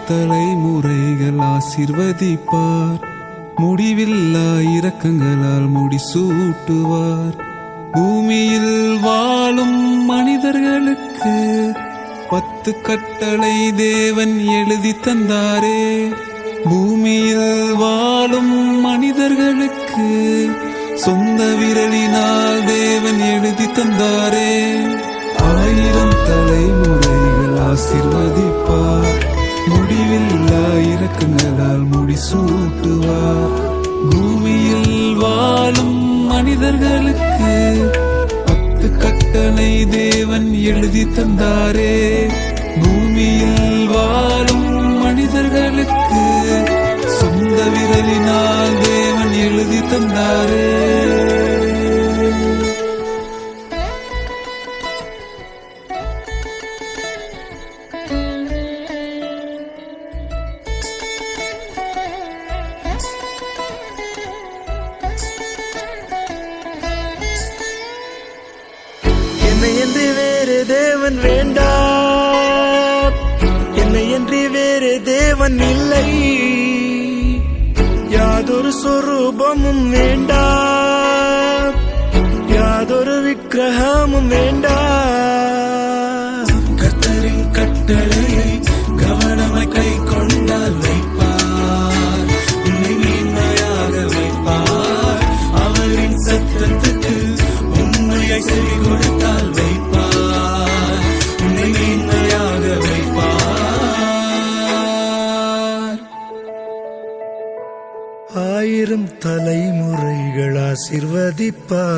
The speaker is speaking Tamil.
தலைமுறைகள் ஆசிர்வதிப்பார். முடிவில்லா இரக்கங்களால் முடிசூட்டுவார். பூமியில் வாழும் மனிதர்களுக்கு 10 கட்டளை தேவன் எழுதி தந்தாரே. பூமியில் வாழும் மனிதர்களுக்கு சொந்த விரலினால் தேவன் எழுதி தந்தாரே. 1000 தலைமுறைகள் ஆசீர்வதிப்பார். முடிவில்லா இரக்கங்களால் முடிசூட்டுவார். பூமியில் வாழும் மனிதர்களுக்கு 10 கட்டளை தேவன் எழுதி தந்தாரே. பூமியில் வாழும் மனிதர்களுக்கு சொந்த விரலினால் தேவன் எழுதி தந்தாரே. என்னை என்று வேறு தேவன் வேண்டாம், என்னை என்று வேறு தேவன் இல்லை. யாதொரு சொரூபமும் வேண்டாம், யாதொரு விக்கிரகமும் வேண்டாம். கர்த்தரின் கட்டளையை கவனமாய் கை கொண்டால் வைப்பார், உன்னை மேன்மையாக வைப்பார். அவரின் சத்தத்துக்கு உண்மையை செவி கொடுத்தால் வைப்பார், உன்னை மேன்மையாக வைப்பார். 1000 தலைமுறைகள் ஆசீர்வதிப்பார்.